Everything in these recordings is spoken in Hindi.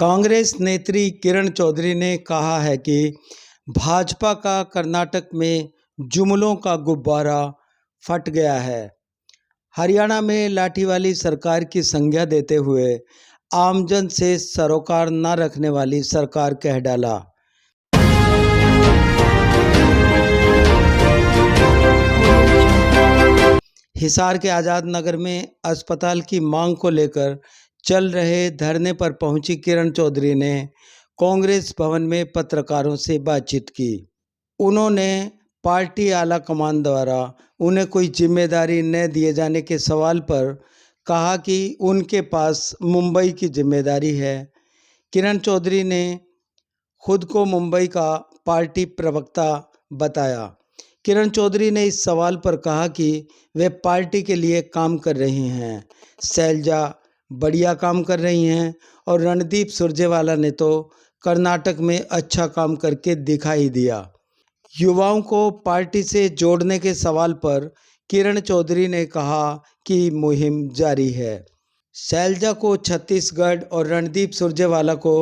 कांग्रेस नेत्री किरण चौधरी ने कहा है कि भाजपा का कर्नाटक में जुमलों का गुब्बारा फट गया है। हरियाणा में लाठी वाली सरकार की संज्ञा देते हुए आमजन से सरोकार न रखने वाली सरकार कह डाला। हिसार के आज़ाद नगर में अस्पताल की मांग को लेकर चल रहे धरने पर पहुंची किरण चौधरी ने कांग्रेस भवन में पत्रकारों से बातचीत की। उन्होंने पार्टी आला कमान द्वारा उन्हें कोई जिम्मेदारी न दिए जाने के सवाल पर कहा कि उनके पास मुंबई की जिम्मेदारी है। किरण चौधरी ने खुद को मुंबई का पार्टी प्रवक्ता बताया। किरण चौधरी ने इस सवाल पर कहा कि वे पार्टी के लिए काम कर रही हैं। शैलजा बढ़िया काम कर रही हैं और रणदीप सुरजेवाला ने तो कर्नाटक में अच्छा काम करके दिखाई दिया। युवाओं को पार्टी से जोड़ने के सवाल पर किरण चौधरी ने कहा कि मुहिम जारी है। शैलजा को छत्तीसगढ़ और रणदीप सुरजेवाला को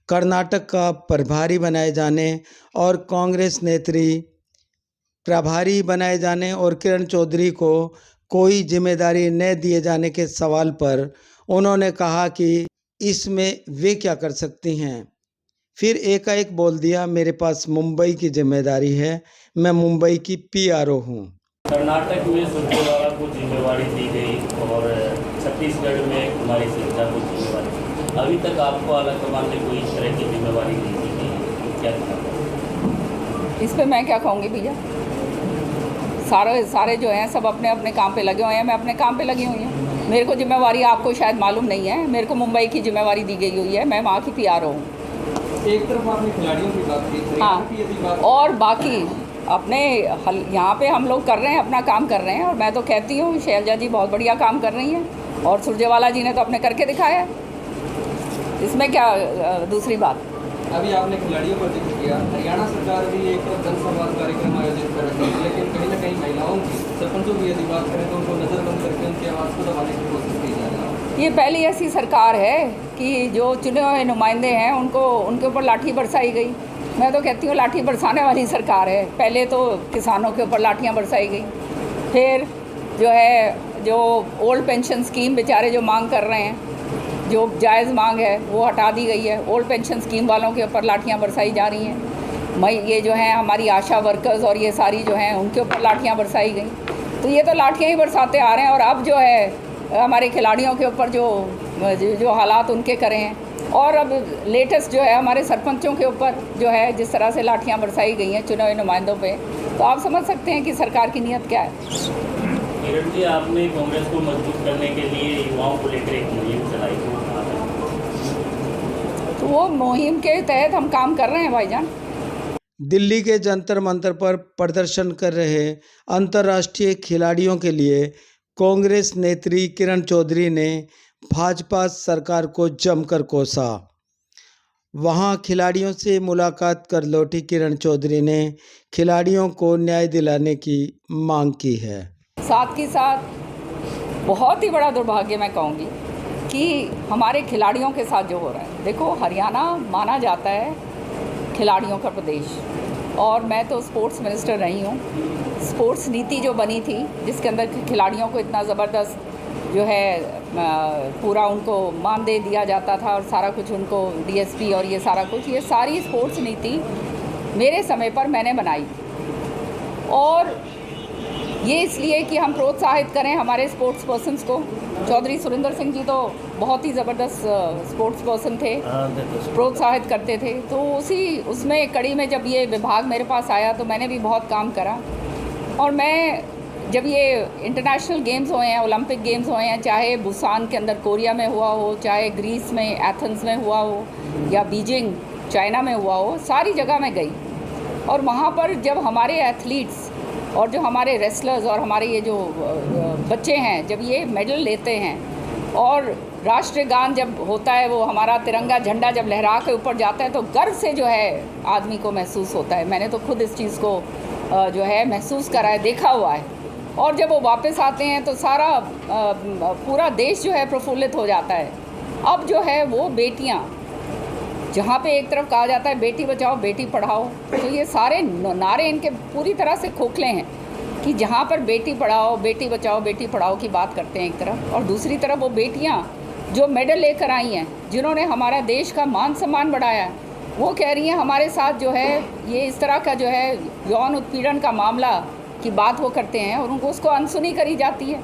कर्नाटक का प्रभारी बनाए जाने और कांग्रेस नेत्री प्रभारी बनाए जाने और किरण चौधरी को कोई जिम्मेदारी न दिए जाने के सवाल पर उन्होंने कहा कि इसमें वे क्या कर सकती हैं। फिर एकाएक बोल दिया, मेरे पास मुंबई की जिम्मेदारी है, मैं मुंबई की पीआरओ हूँ। कर्नाटक में सुरजेवाला को जिम्मेवारी दी गई और छत्तीसगढ़ में कुमारी शैलजा को जिम्मेवारी। अभी तक आपको आलाकमान ने कोई इस तरह की जिम्मेवारी नहीं दी गई, क्या कहना? इस पर मैं क्या कहूँगी भैया, सारे जो हैं सब अपने अपने काम पे लगे हुए हैं। मैं अपने काम पे लगी हुई हूँ। मेरे को जिम्मेवारी आपको शायद मालूम नहीं है, मेरे को मुंबई की जिम्मेवारी दी गई हुई है। मैं वहाँ की पीआरओ हूँ। एक तरफ आपने खिलाड़ियों की बात की, हाँ, और बाकी अपने यहाँ पे हम लोग कर रहे हैं, अपना काम कर रहे हैं। और मैं तो कहती हूँ शैलजा जी बहुत बढ़िया काम कर रही हैं और सुरजेवाला जी ने तो अपने करके दिखाया है। इसमें क्या दूसरी बात। अभी आपने खिलाड़ियों पर जिक्र किया, हरियाणा सरकार भी एक तरफ जनसंवाद कार्यक्रम आयोजित कर रही है, लेकिन कहीं ना कहीं महिलाओं की, सरपंचों की यदि बात करें तो उनको नज़रबंद करके उनकी आवाज़ को दबाने की कोशिश की जा रही है। ये पहली ऐसी सरकार है कि जो चुने हुए नुमाइंदे हैं उनके ऊपर लाठी बरसाई गई। मैं तो कहती हूँ लाठी बरसाने वाली सरकार है। पहले तो किसानों के ऊपर लाठियाँ बरसाई गई, फिर जो ओल्ड पेंशन स्कीम बेचारे जो मांग कर रहे हैं, जो जायज़ मांग है वो हटा दी गई है। ओल्ड पेंशन स्कीम वालों के ऊपर लाठियाँ बरसाई जा रही हैं। ये जो हैं हमारी आशा वर्कर्स और ये सारी जो हैं उनके ऊपर लाठियाँ बरसाई गई। तो ये तो लाठियाँ ही बरसाते आ रहे हैं। और अब जो है हमारे खिलाड़ियों के ऊपर जो हालात उनके करे हैं, और अब लेटेस्ट जो है हमारे सरपंचों के ऊपर जो है जिस तरह से लाठियाँ बरसाई गई हैं चुने हुए नुमाइंदों पे, तो आप समझ सकते हैं कि सरकार की नीयत क्या है। किरण जी, आपने कांग्रेस को मजबूत करने के लिए युवाओं को लेकर एक मुहिम चलाई, तो वो मुहिम के तहत हम काम कर रहे हैं भाईजान। दिल्ली के जंतर मंतर पर प्रदर्शन कर रहे अंतर्राष्ट्रीय खिलाड़ियों के लिए कांग्रेस नेत्री किरण चौधरी ने भाजपा सरकार को जमकर कोसा। वहां खिलाड़ियों से मुलाकात कर लौटी किरण चौधरी ने खिलाड़ियों को न्याय दिलाने की मांग की है। साथ ही साथ बहुत ही बड़ा दुर्भाग्य मैं कहूँगी कि हमारे खिलाड़ियों के साथ जो हो रहा है। देखो, हरियाणा माना जाता है खिलाड़ियों का प्रदेश, और मैं तो स्पोर्ट्स मिनिस्टर रही हूँ। स्पोर्ट्स नीति जो बनी थी जिसके अंदर खिलाड़ियों को इतना ज़बरदस्त जो है पूरा उनको मानदेय दिया जाता था और सारा कुछ उनको डीएसपी और ये सारा कुछ, ये सारी स्पोर्ट्स नीति मेरे समय पर मैंने बनाई। और ये इसलिए कि हम प्रोत्साहित करें हमारे स्पोर्ट्स पर्सन्स को। चौधरी सुरेंद्र सिंह जी तो बहुत ही ज़बरदस्त स्पोर्ट्स पर्सन थे, प्रोत्साहित करते थे। तो उसमें कड़ी में जब ये विभाग मेरे पास आया तो मैंने भी बहुत काम करा। और मैं जब ये इंटरनेशनल गेम्स हुए हैं, ओलंपिक गेम्स हुए हैं, चाहे बुसान के अंदर कोरिया में हुआ हो, चाहे ग्रीस में एथेंस में हुआ हो, या बीजिंग चाइना में हुआ हो, सारी जगह मैं गई। और वहाँ पर जब हमारे एथलीट्स और जो हमारे रेसलर्स और हमारे ये जो बच्चे हैं जब ये मेडल लेते हैं और राष्ट्रीय गान जब होता है, वो हमारा तिरंगा झंडा जब लहरा के ऊपर जाता है, तो गर्व से जो है आदमी को महसूस होता है। मैंने तो खुद इस चीज़ को जो है महसूस करा है, देखा हुआ है। और जब वो वापस आते हैं तो सारा पूरा देश जो है प्रफुल्लित हो जाता है। अब जो है वो बेटियां जहाँ पे एक तरफ कहा जाता है बेटी बचाओ बेटी पढ़ाओ, तो ये सारे नारे इनके पूरी तरह से खोखले हैं कि जहाँ पर बेटी पढ़ाओ बेटी बचाओ बेटी पढ़ाओ की बात करते हैं एक तरफ, और दूसरी तरफ वो बेटियाँ जो मेडल लेकर आई हैं, जिन्होंने हमारा देश का मान सम्मान बढ़ाया है, वो कह रही हैं हमारे साथ जो है ये इस तरह का जो है यौन उत्पीड़न का मामला की बात वो करते हैं और उनको उसको अनसुनी करी जाती है।